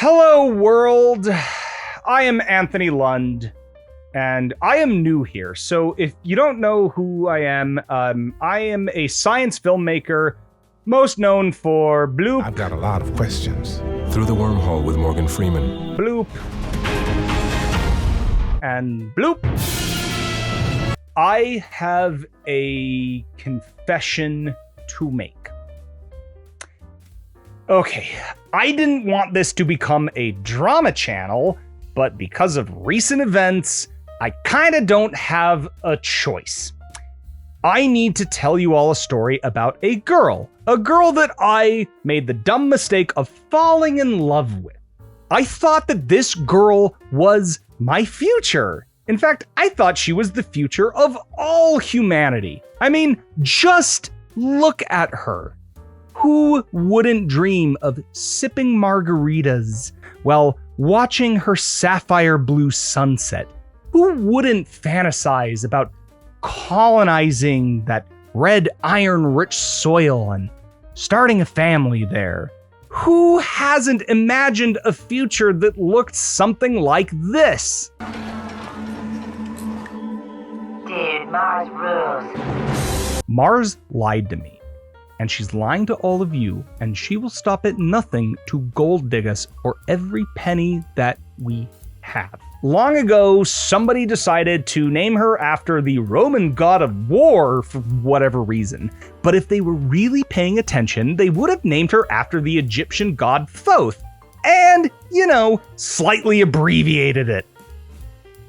Hello, world. I am Anthony Lund, and I am new here. So if you don't know who I am a science filmmaker, most known for Bloop. I've got a lot of questions. Through the Wormhole with Morgan Freeman. Bloop. And Bloop. I have a confession to make. Okay, I didn't want this to become a drama channel, but because of recent events, I kinda don't have a choice. I need to tell you all a story about a girl that I made the dumb mistake of falling in love with. I thought that this girl was my future. In fact, I thought she was the future of all humanity. I mean, just look at her. Who wouldn't dream of sipping margaritas while watching her sapphire blue sunset? Who wouldn't fantasize about colonizing that red iron-rich soil and starting a family there? Who hasn't imagined a future that looked something like this? Dude, Mars rules. Mars lied to me. And she's lying to all of you, and she will stop at nothing to gold dig us for every penny that we have. Long ago, somebody decided to name her after the Roman god of war for whatever reason. But if they were really paying attention, they would have named her after the Egyptian god Thoth. And, slightly abbreviated it.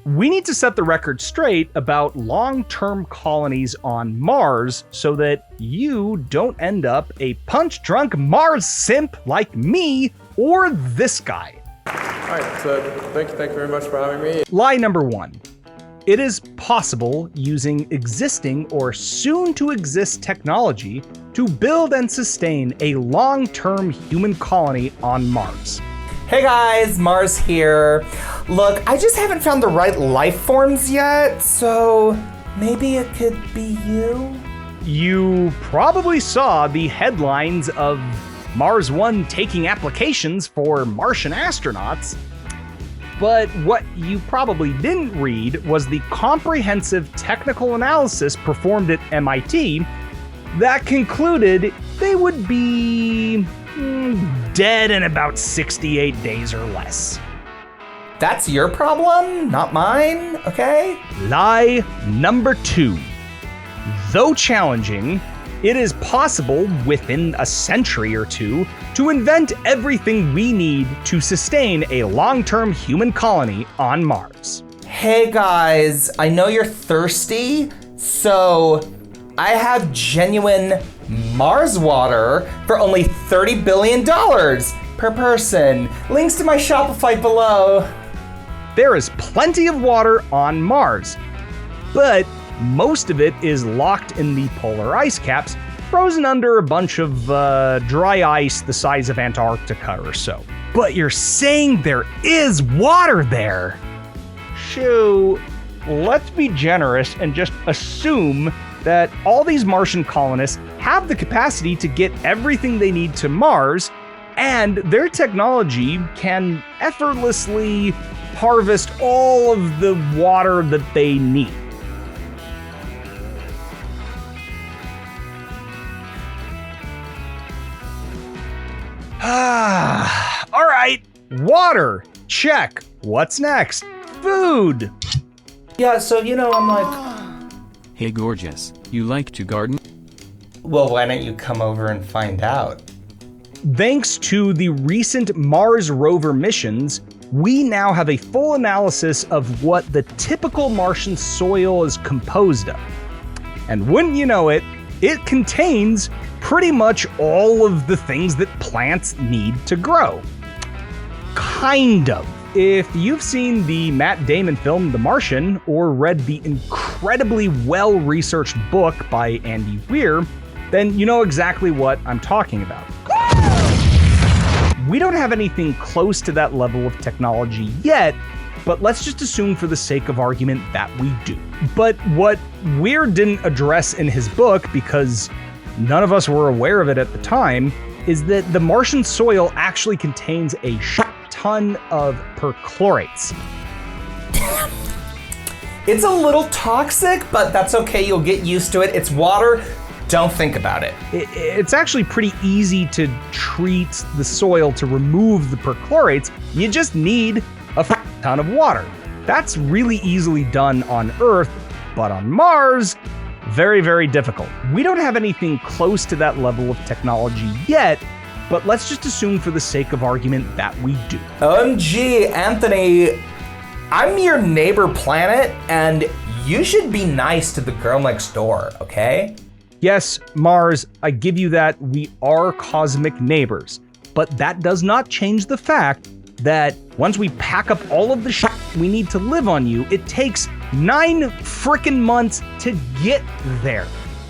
We need to set the record straight about long-term colonies on Mars so that you don't end up a punch-drunk Mars simp like me or this guy. All right, so thank you very much for having me. Lie number one. It is possible using existing or soon-to-exist technology to build and sustain a long-term human colony on Mars. Hey guys, Mars here. Look, I just haven't found the right life forms yet, so maybe it could be you? You probably saw the headlines of Mars One taking applications for Martian astronauts, but what you probably didn't read was the comprehensive technical analysis performed at MIT that concluded they would be dead in about 68 days or less. That's your problem, not mine, okay? Lie number two. Though challenging, it is possible within a century or two to invent everything we need to sustain a long-term human colony on Mars. Hey guys, I know you're thirsty, so I have genuine Mars water for only $30 billion per person. Links to my Shopify below. There is plenty of water on Mars, but most of it is locked in the polar ice caps, frozen under a bunch of dry ice the size of Antarctica or so. But you're saying there is water there? Shoo, let's be generous and just assume that all these Martian colonists have the capacity to get everything they need to Mars, and their technology can effortlessly harvest all of the water that they need. All right, water, check. What's next? Food. Yeah, so I'm like, Hey gorgeous, you like to garden? well, why don't you come over and find out? Thanks to the recent Mars rover missions, we now have a full analysis of what the typical Martian soil is composed of. And wouldn't you know it, it contains pretty much all of the things that plants need to grow. Kind of. If you've seen the Matt Damon film The Martian, or read the incredibly well-researched book by Andy Weir, then you know exactly what I'm talking about. We don't have anything close to that level of technology yet, but let's just assume for the sake of argument that we do. But what Weir didn't address in his book, because none of us were aware of it at the time, is that the Martian soil actually contains a ton of perchlorates. It's a little toxic, but that's okay. You'll get used to it. It's water. Don't think about it. It's actually pretty easy to treat the soil to remove the perchlorates. You just need a ton of water. That's really easily done on Earth, but on Mars, very, very difficult. We don't have anything close to that level of technology yet, but let's just assume for the sake of argument that we do. OMG, Anthony, I'm your neighbor planet, and you should be nice to the girl next door, okay? Yes, Mars, I give you that. We are cosmic neighbors, but that does not change the fact that once we pack up all of the shit we need to live on you, it takes 9 frickin' months to get there.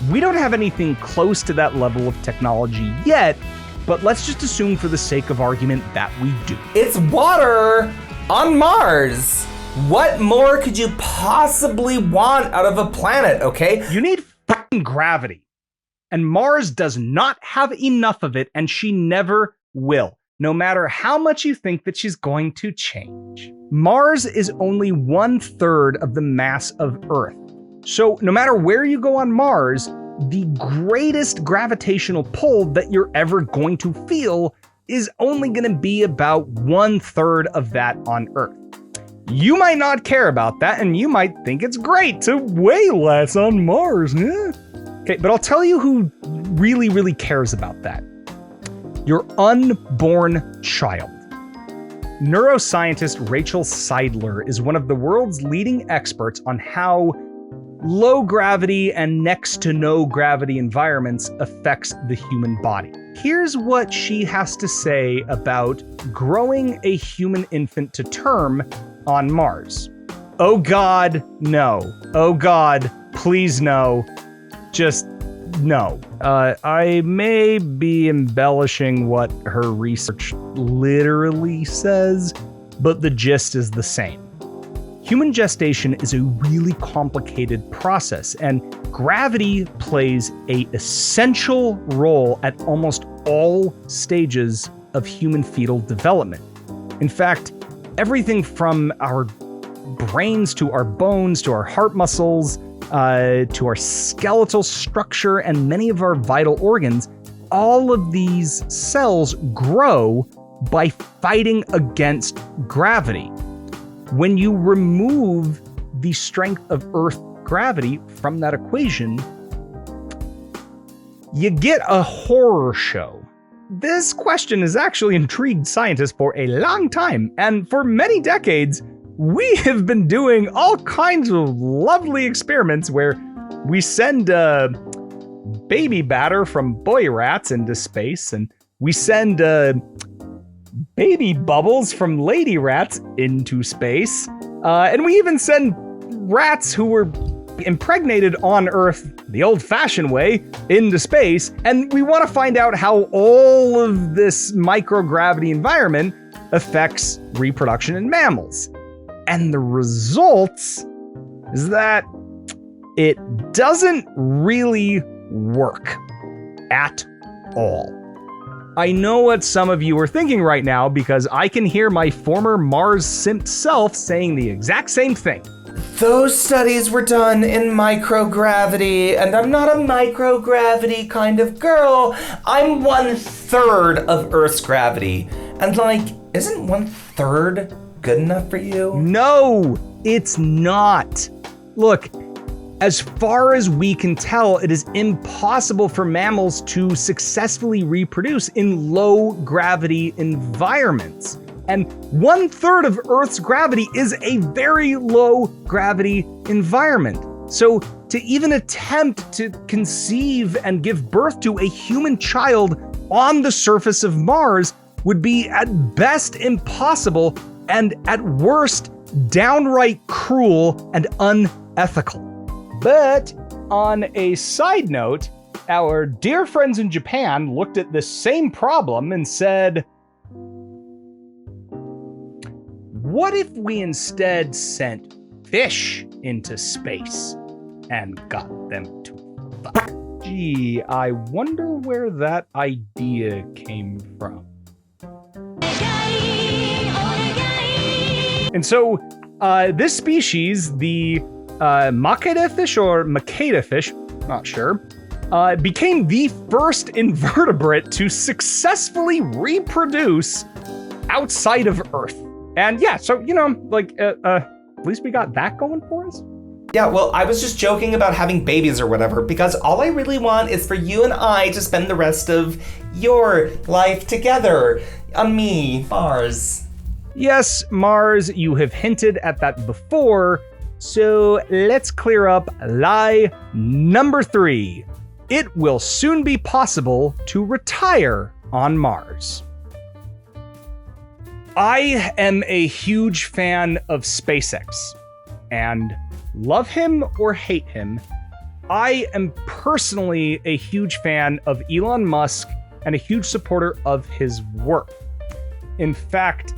We don't have anything close to that level of technology yet, but let's just assume for the sake of argument that we do. It's water on Mars. What more could you possibly want out of a planet, okay? You need fucking gravity. And Mars does not have enough of it, and she never will, no matter how much you think that she's going to change. Mars is only 1/3 of the mass of Earth. So no matter where you go on Mars, the greatest gravitational pull that you're ever going to feel is only going to be about 1/3 of that on Earth. You might not care about that, and you might think it's great to way less on Mars. Okay, but I'll tell you who really, really cares about that. Your unborn child. Neuroscientist Rachel Seidler is one of the world's leading experts on how low gravity and next to no gravity environments affects the human body. Here's what she has to say about growing a human infant to term on Mars. Oh God, no. Oh God, please no. Just no. I may be embellishing what her research literally says, but the gist is the same. Human gestation is a really complicated process, and gravity plays an essential role at almost all stages of human fetal development. In fact, everything from our brains to our bones to our heart muscles to our skeletal structure and many of our vital organs, all of these cells grow by fighting against gravity. When you remove the strength of Earth gravity from that equation, you get a horror show. This question has actually intrigued scientists for a long time, and for many decades, we have been doing all kinds of lovely experiments where we send baby batter from boy rats into space, and we send baby bubbles from lady rats into space, and we even send rats who were impregnated on Earth the old-fashioned way into space, and we want to find out how all of this microgravity environment affects reproduction in mammals. And the results is that it doesn't really work at all. I know what some of you are thinking right now because I can hear my former Mars Simp self saying the exact same thing. Those studies were done in microgravity, and I'm not a microgravity kind of girl. I'm 1/3 of Earth's gravity. And isn't 1/3 good enough for you? No, it's not. Look, as far as we can tell, it is impossible for mammals to successfully reproduce in low gravity environments. And 1/3 of Earth's gravity is a very low gravity environment. So to even attempt to conceive and give birth to a human child on the surface of Mars would be at best impossible and at worst downright cruel and unethical. But on a side note, our dear friends in Japan looked at this same problem and said, what if we instead sent fish into space and got them to fuck? Gee, I wonder where that idea came from. And so this species, the Makeda fish or Makeda fish, not sure, became the first invertebrate to successfully reproduce outside of Earth. And yeah, so, at least we got that going for us. Yeah, well, I was just joking about having babies or whatever, because all I really want is for you and I to spend the rest of your life together. On me, Mars. Yes, Mars, you have hinted at that before, so let's clear up lie number 3. It will soon be possible to retire on Mars. I am a huge fan of SpaceX, and love him or hate him, I am personally a huge fan of Elon Musk and a huge supporter of his work. In fact,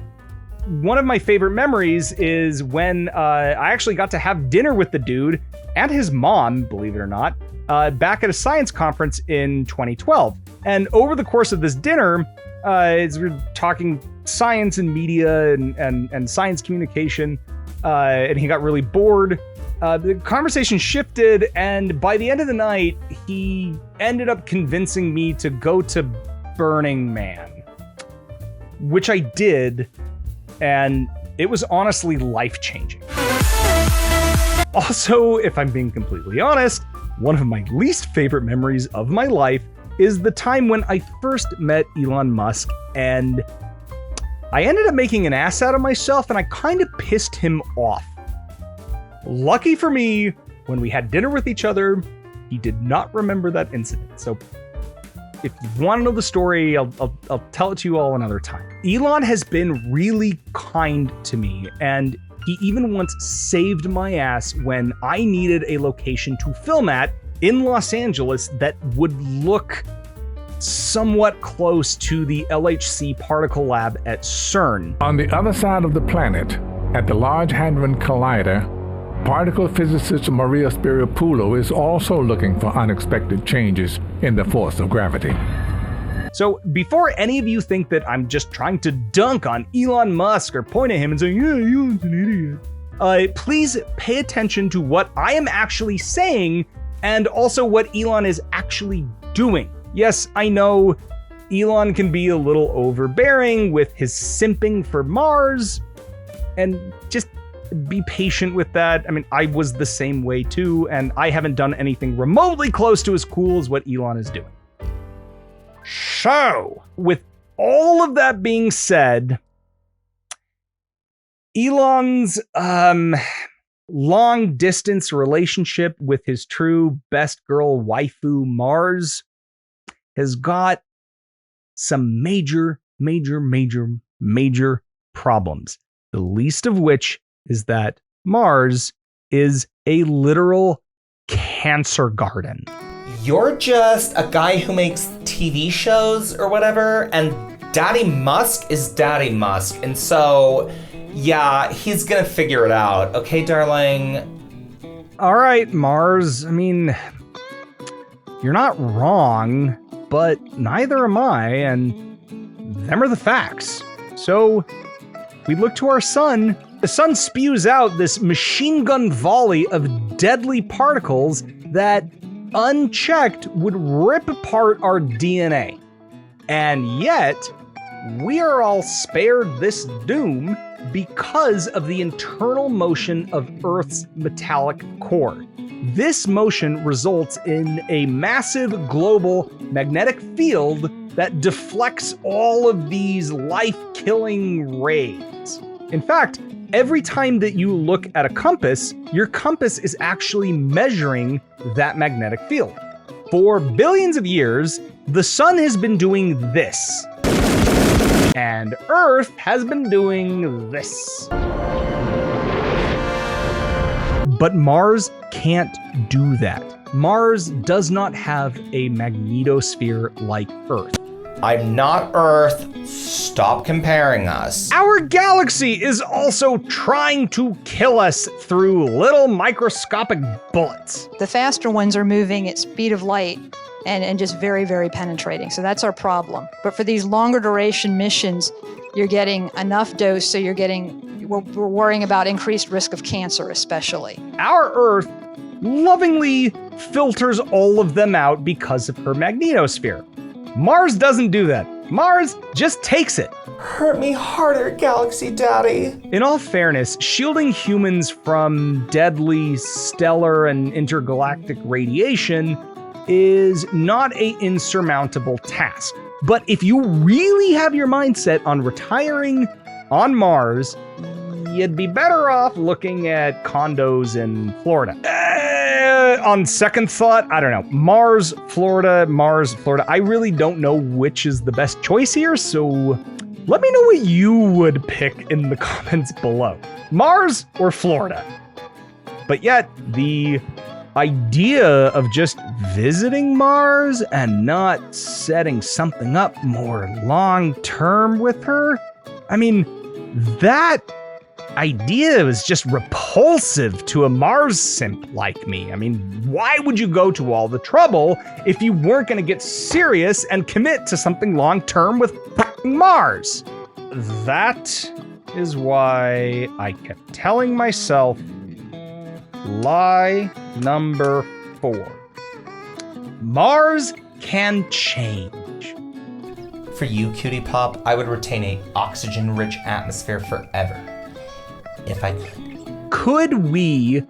one of my favorite memories is when I actually got to have dinner with the dude and his mom, believe it or not, back at a science conference in 2012. And over the course of this dinner, as we're talking science and media and science communication, and he got really bored, the conversation shifted, and by the end of the night, he ended up convincing me to go to Burning Man, which I did, and it was honestly life-changing. Also, if I'm being completely honest, one of my least favorite memories of my life is the time when I first met Elon Musk, and I ended up making an ass out of myself, and I kind of pissed him off. Lucky for me, when we had dinner with each other, he did not remember that incident. So if you want to know the story, I'll tell it to you all another time. Elon has been really kind to me, and he even once saved my ass when I needed a location to film at in Los Angeles that would look somewhat close to the LHC particle lab at CERN. On the other side of the planet, at the Large Hadron Collider, particle physicist Maria Spiriopoulos is also looking for unexpected changes in the force of gravity. So before any of you think that I'm just trying to dunk on Elon Musk or point at him and say, yeah, Elon's an idiot, please pay attention to what I am actually saying and also what Elon is actually doing. Yes, I know Elon can be a little overbearing with his simping for Mars, and just be patient with that. I mean, I was the same way too, and I haven't done anything remotely close to as cool as what Elon is doing. So, with all of that being said, Elon's long distance relationship with his true best girl waifu Mars has got some major problems. The least of which is that Mars is a literal cancer garden. You're just a guy who makes TV shows or whatever, and Daddy Musk is Daddy Musk. And so, yeah, he's gonna figure it out. Okay, darling? All right, Mars. I mean, you're not wrong, but neither am I, and them are the facts. So, we look to our sun. The sun spews out this machine gun volley of deadly particles that, unchecked, would rip apart our DNA. And yet, we are all spared this doom because of the internal motion of Earth's metallic core. This motion results in a massive global magnetic field that deflects all of these life-killing rays. In fact, every time that you look at a compass, your compass is actually measuring that magnetic field. For billions of years, the sun has been doing this, and Earth has been doing this. But Mars can't do that. Mars does not have a magnetosphere like Earth. I'm not Earth. Stop comparing us. Our galaxy is also trying to kill us through little microscopic bullets. The faster ones are moving at speed of light and just very, very penetrating. So that's our problem. But for these longer duration missions, you're getting enough dose, so you're getting we're worrying about increased risk of cancer, especially. Our Earth lovingly filters all of them out because of her magnetosphere. Mars doesn't do that. Mars just takes it. Hurt me harder, Galaxy Daddy. In all fairness, shielding humans from deadly stellar and intergalactic radiation is not an insurmountable task. But if you really have your mindset on retiring on Mars, you'd be better off looking at condos in Florida. On second thought, I don't know. Mars, Florida. I really don't know which is the best choice here, so let me know what you would pick in the comments below. Mars or Florida? But yet, the idea of just visiting Mars and not setting something up more long-term with her, I mean, that idea was just repulsive to a Mars simp like me. I mean, why would you go to all the trouble if you weren't going to get serious and commit to something long-term with Mars? That is why I kept telling myself lie number 4. Mars can change. For you, Cutie Pop, I would retain an oxygen-rich atmosphere forever. If I could. Could we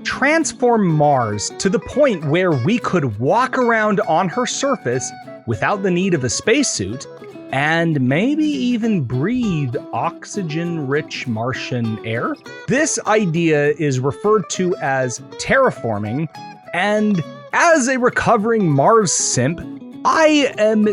transform Mars to the point where we could walk around on her surface without the need of a spacesuit and maybe even breathe oxygen-rich Martian air? This idea is referred to as terraforming, and as a recovering Mars simp, I am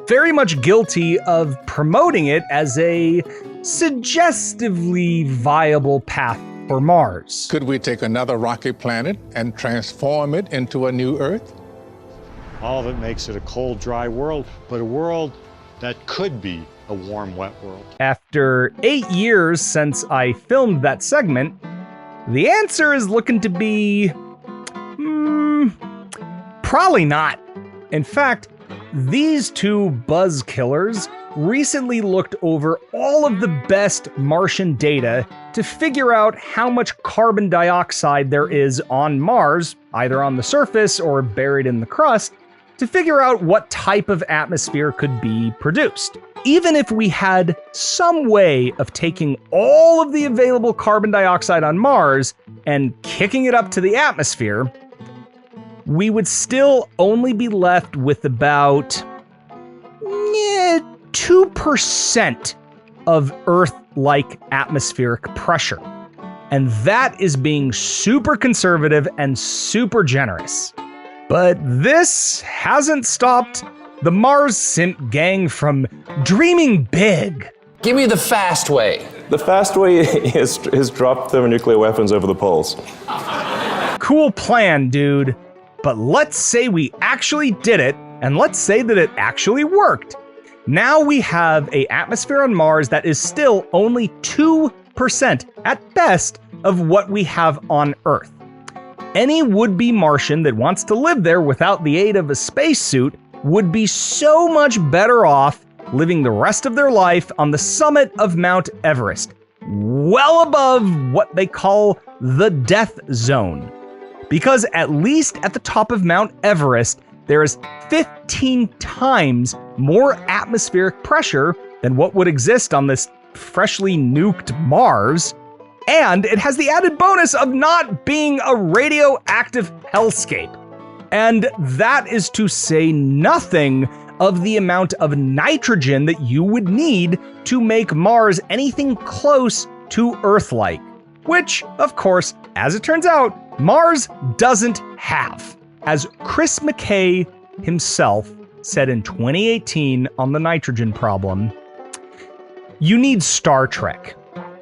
very much guilty of promoting it as a suggestively viable path for Mars. Could we take another rocky planet and transform it into a new Earth? All of it makes it a cold, dry world, but a world that could be a warm, wet world. After 8 years since I filmed that segment, the answer is looking to be probably not. In fact, these two buzz killers recently looked over all of the best Martian data to figure out how much carbon dioxide there is on Mars, either on the surface or buried in the crust, to figure out what type of atmosphere could be produced. Even if we had some way of taking all of the available carbon dioxide on Mars and kicking it up to the atmosphere, we would still only be left with about 2% of Earth-like atmospheric pressure. And that is being super conservative and super generous. But this hasn't stopped the Mars Simp gang from dreaming big. Give me the fast way. The fast way is drop thermonuclear weapons over the poles. Cool plan, dude. But let's say we actually did it, and let's say that it actually worked. Now we have an atmosphere on Mars that is still only 2% at best of what we have on Earth. Any would-be Martian that wants to live there without the aid of a spacesuit would be so much better off living the rest of their life on the summit of Mount Everest, well above what they call the death zone. Because at least at the top of Mount Everest, there is 15 times more atmospheric pressure than what would exist on this freshly nuked Mars, and it has the added bonus of not being a radioactive hellscape. And that is to say nothing of the amount of nitrogen that you would need to make Mars anything close to Earth-like, which, of course, as it turns out, Mars doesn't have. As Chris McKay himself said in 2018 on the nitrogen problem, you need Star Trek.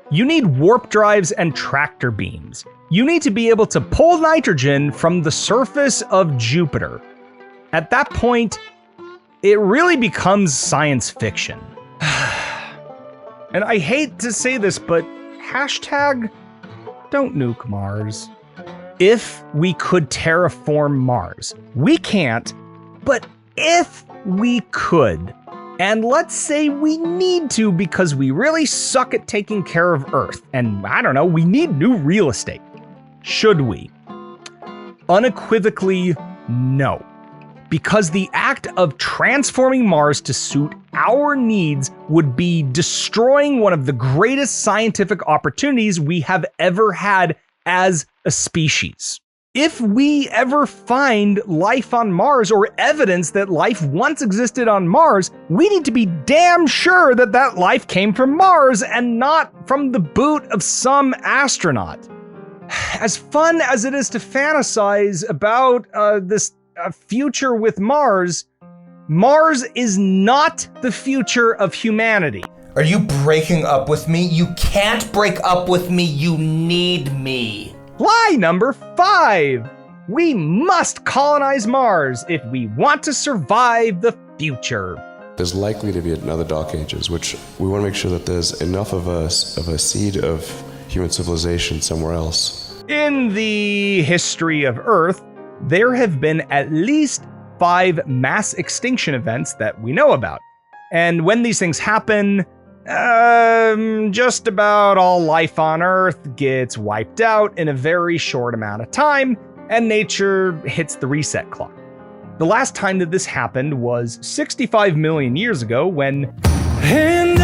You need warp drives and tractor beams. You need to be able to pull nitrogen from the surface of Jupiter. At that point, it really becomes science fiction. And I hate to say this, but hashtag don't nuke Mars. If we could terraform Mars, we can't, but if we could, And let's say we need to because we really suck at taking care of Earth. And I don't know, we need new real estate. Should we? Unequivocally, no. Because the act of transforming Mars to suit our needs would be destroying one of the greatest scientific opportunities we have ever had as a species. If we ever find life on Mars or evidence that life once existed on Mars, we need to be damn sure that that life came from Mars and not from the boot of some astronaut. As fun as it is to fantasize about this future with Mars, Mars is not the future of humanity. Are you breaking up with me? You can't break up with me. You need me. Lie number 5. We must colonize Mars if we want to survive the future. There's likely to be another dark ages, which we want to make sure that there's enough of a seed of human civilization somewhere else. In the history of Earth, there have been at least 5 mass extinction events that we know about. And when these things happen, just about all life on Earth gets wiped out in a very short amount of time, and nature hits the reset clock. The last time that this happened was 65 million years ago when... And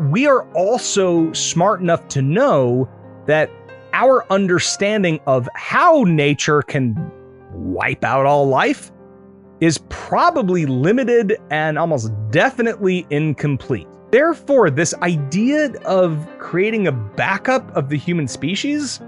we are also smart enough to know that our understanding of how nature can wipe out all life is probably limited and almost definitely incomplete. Therefore, this idea of creating a backup of the human species,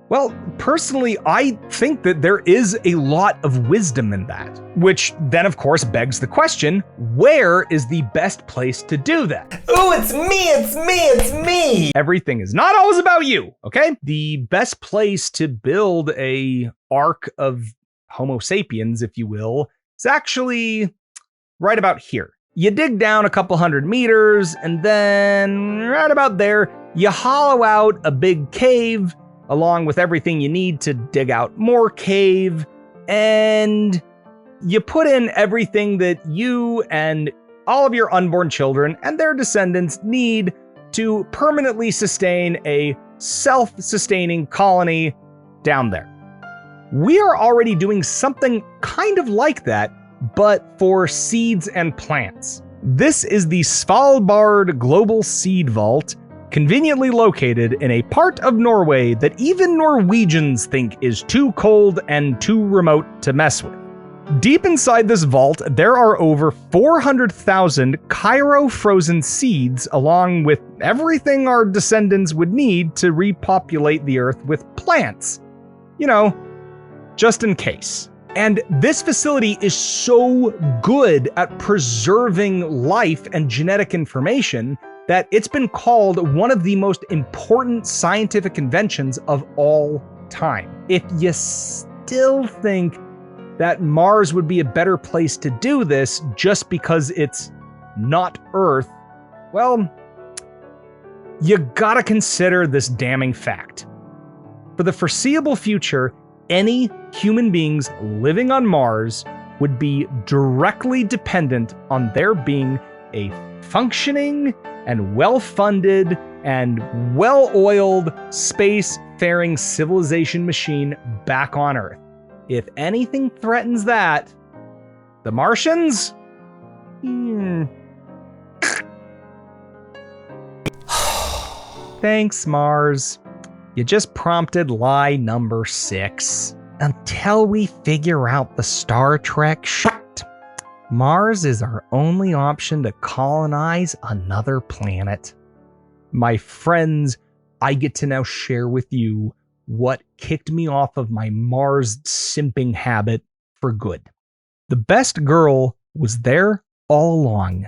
well, personally, I think that there is a lot of wisdom in that. Which then, of course, begs the question, where is the best place to do that? Ooh, it's me, it's me, it's me! Everything is not always about you, okay? The best place to build a ark of Homo sapiens, if you will, is actually right about here. You dig down a couple 100 meters, and then right about there, you hollow out a big cave, along with everything you need to dig out more cave, and you put in everything that you and all of your unborn children and their descendants need to permanently sustain a self-sustaining colony down there. We are already doing something kind of like that, but for seeds and plants. This is the Svalbard Global Seed Vault, conveniently located in a part of Norway that even Norwegians think is too cold and too remote to mess with. Deep inside this vault, there are over 400,000 cryo-frozen seeds, along with everything our descendants would need to repopulate the Earth with plants. You know, just in case. And this facility is so good at preserving life and genetic information that it's been called one of the most important scientific inventions of all time. If you still think that Mars would be a better place to do this just because it's not Earth, well, you gotta consider this damning fact. For the foreseeable future, any human beings living on Mars would be directly dependent on there being a functioning and well-funded and well-oiled space-faring civilization machine back on Earth. If anything threatens that, the Martians? Thanks, Mars. You just prompted lie number 6. Until we figure out the Star Trek shit, Mars is our only option to colonize another planet. My friends, I get to now share with you what kicked me off of my Mars simping habit for good. The best girl was there all along,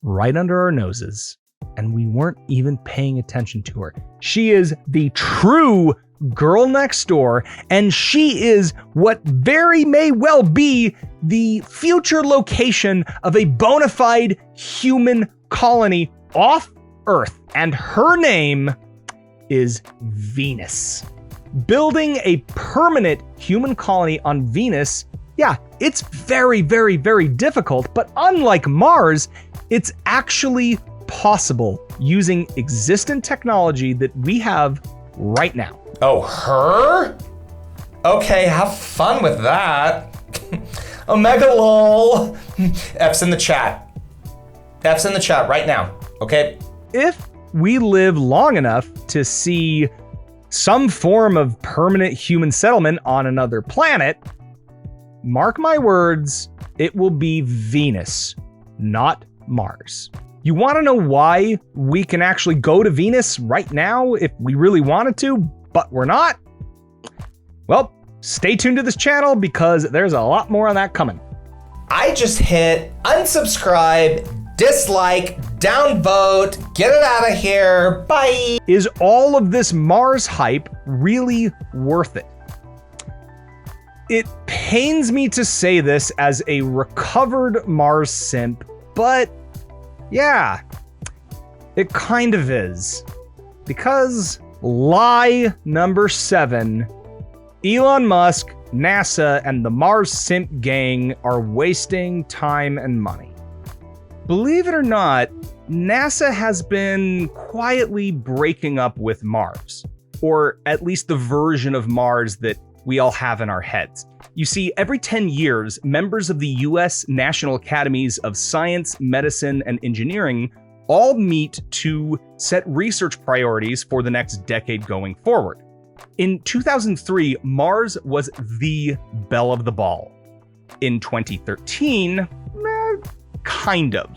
right under our noses, and we weren't even paying attention to her. She is the true girl next door, and she is what very may well be the future location of a bona fide human colony off Earth, and her name is Venus. building a permanent human colony on Venus, yeah, it's very, very, very difficult, but unlike Mars, it's actually possible using existent technology that we have right now. Oh, her? Okay, have fun with that. Omega lol. F's in the chat. F's in the chat right now, okay? If we live long enough to see some form of permanent human settlement on another planet, mark my words, it will be Venus, not Mars. You want to know why we can actually go to Venus right now if we really wanted to, but we're not? Well, stay tuned to this channel because there's a lot more on that coming. I just hit unsubscribe, dislike, downvote, get it out of here, bye. Is all of this Mars hype really worth it? It pains me to say this as a recovered Mars simp, but yeah, it kind of is. Because lie number 7, Elon Musk, NASA, and the Mars Simp gang are wasting time and money. Believe it or not, NASA has been quietly breaking up with Mars, or at least the version of Mars that we all have in our heads. You see, every 10 years, members of the US National Academies of Science, Medicine, and Engineering all meet to set research priorities for the next decade going forward. In 2003, Mars was the belle of the ball. In 2013, kind of.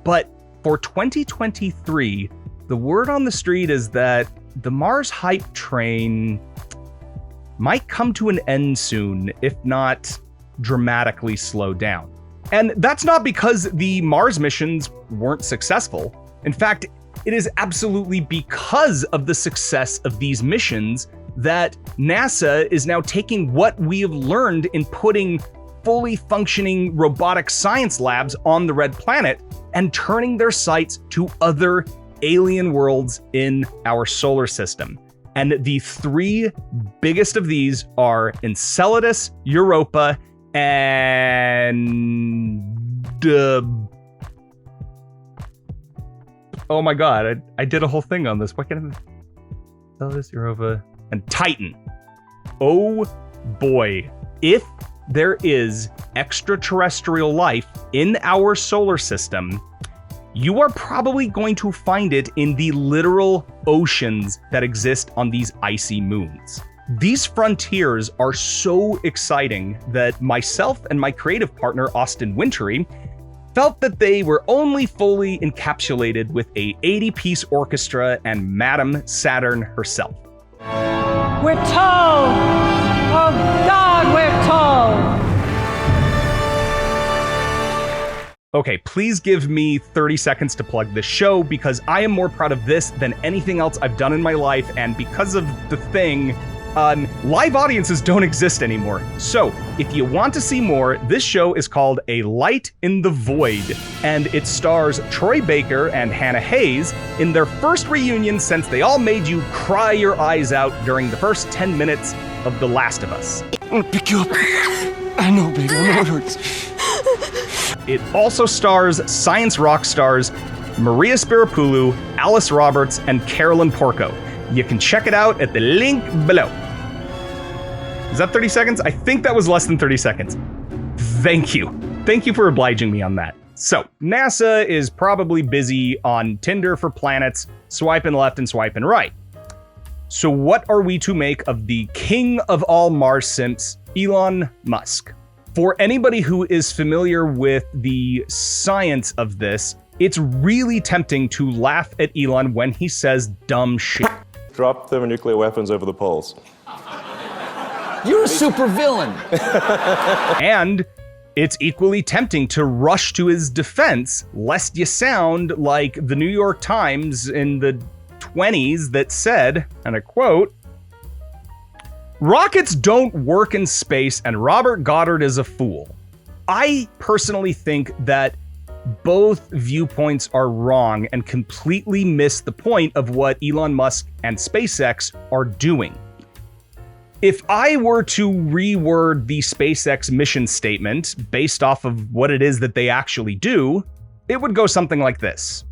But for 2023, the word on the street is that the Mars hype train might come to an end soon, if not dramatically slow down. And that's not because the Mars missions weren't successful. In fact, it is absolutely because of the success of these missions that NASA is now taking what we have learned in putting fully functioning robotic science labs on the Red Planet and turning their sights to other alien worlds in our solar system. And the 3 biggest of these are Enceladus, Europa, and... oh my god, I did a whole thing on this. What can I... Enceladus, Europa, and Titan. Oh boy. If there is extraterrestrial life in our solar system, you are probably going to find it in the literal oceans that exist on these icy moons. These frontiers are so exciting that myself and my creative partner, Austin Wintory, felt that they were only fully encapsulated with a 80-piece orchestra and Madame Saturn herself. We're told! Oh God, we're told! Okay, please give me 30 seconds to plug this show because I am more proud of this than anything else I've done in my life, and because of the thing, live audiences don't exist anymore. So, if you want to see more, this show is called A Light in the Void, and it stars Troy Baker and Hannah Hayes in their first reunion since they all made you cry your eyes out during the first 10 minutes of The Last of Us. I'm gonna pick you up. I know, baby, I know it hurts. It also stars science rock stars Maria Spirapoulou, Alice Roberts, and Carolyn Porco. You can check it out at the link below. Is that 30 seconds? I think that was less than 30 seconds. Thank you. Thank you for obliging me on that. So, NASA is probably busy on Tinder for planets, swiping left and swiping right. So what are we to make of the king of all Mars simps, Elon Musk? For anybody who is familiar with the science of this, it's really tempting to laugh at Elon when he says dumb shit. Drop thermonuclear weapons over the poles. You're a super villain. And it's equally tempting to rush to his defense, lest you sound like the New York Times in the 20s that said, and I quote, "Rockets don't work in space and Robert Goddard is a fool." I personally think that both viewpoints are wrong and completely miss the point of what Elon Musk and SpaceX are doing. If I were to reword the SpaceX mission statement based off of what it is that they actually do, it would go something like this.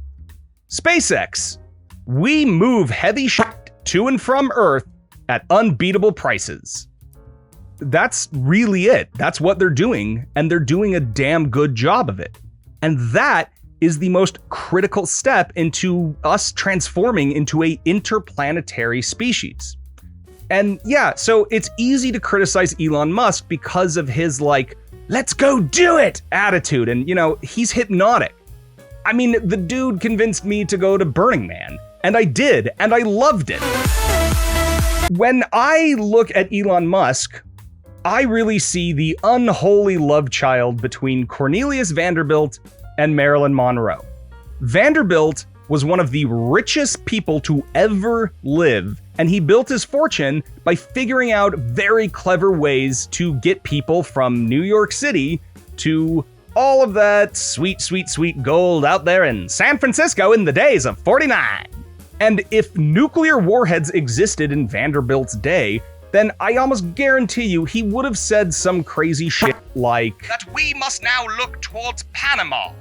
SpaceX, we move heavy shit to and from Earth at unbeatable prices. That's really it. That's what they're doing, and they're doing a damn good job of it. And that is the most critical step into us transforming into a interplanetary species. And yeah, so it's easy to criticize Elon Musk because of his let's go do it attitude. And he's hypnotic. I mean, the dude convinced me to go to Burning Man, and I did, and I loved it. When I look at Elon Musk, I really see the unholy love child between Cornelius Vanderbilt and Marilyn Monroe. Vanderbilt was one of the richest people to ever live, and he built his fortune by figuring out very clever ways to get people from New York City to all of that sweet, sweet, sweet gold out there in San Francisco in the days of '49. And if nuclear warheads existed in Vanderbilt's day, then I almost guarantee you he would have said some crazy shit like that we must now look towards Panama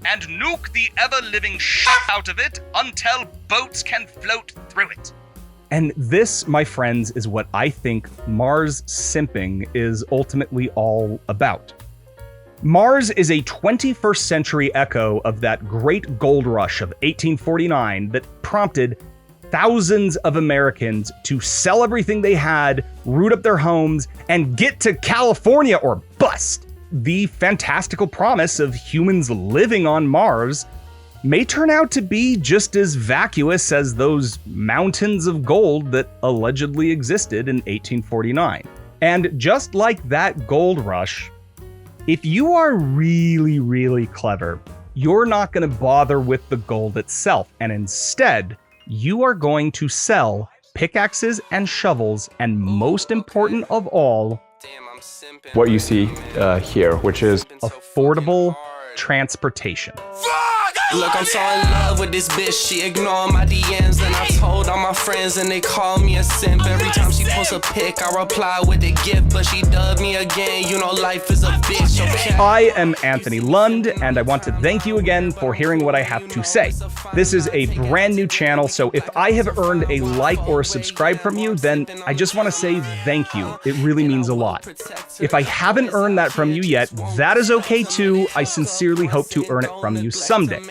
and nuke the ever-living shit out of it until boats can float through it. And this, my friends, is what I think Mars simping is ultimately all about. Mars is a 21st century echo of that great gold rush of 1849 that prompted thousands of Americans to sell everything they had, root up their homes, and get to California or bust. The fantastical promise of humans living on Mars may turn out to be just as vacuous as those mountains of gold that allegedly existed in 1849. And just like that gold rush, if you are really, really clever, you're not going to bother with the gold itself, and instead, you are going to sell pickaxes and shovels, and most important of all, What you see here, which is affordable transportation. Look, I'm so in love with this bitch. She ignoring my DMs, and I told all my friends, and they call me a simp. Every time she posts a pic, I reply with a gift, but she dubbed me again. You know, life is a bitch. Okay. I am Anthony Lund, and I want to thank you again for hearing what I have to say. This is a brand new channel, so if I have earned a like or a subscribe from you, then I just want to say thank you. It really means a lot. If I haven't earned that from you yet, that is okay too. I sincerely hope to earn it from you someday.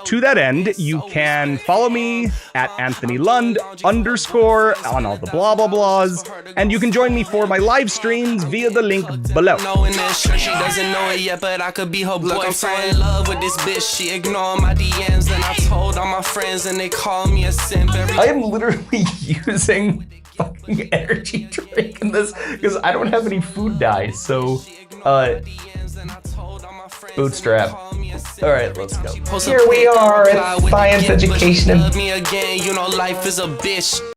To that end, you can follow me at Anthony Lund _ on all the blah blah blahs, and you can join me for my live streams via the link below. She doesn't know it yet, but I could be her boyfriend. I'm so in love with this bitch. She ignoring my DMs, and I told all my friends, and they call me a simp. I am literally using fucking energy drink in this because I don't have any food dye, so bootstrap. All right, let's go. Here we are at Science Education. Me again, you know life is a bitch.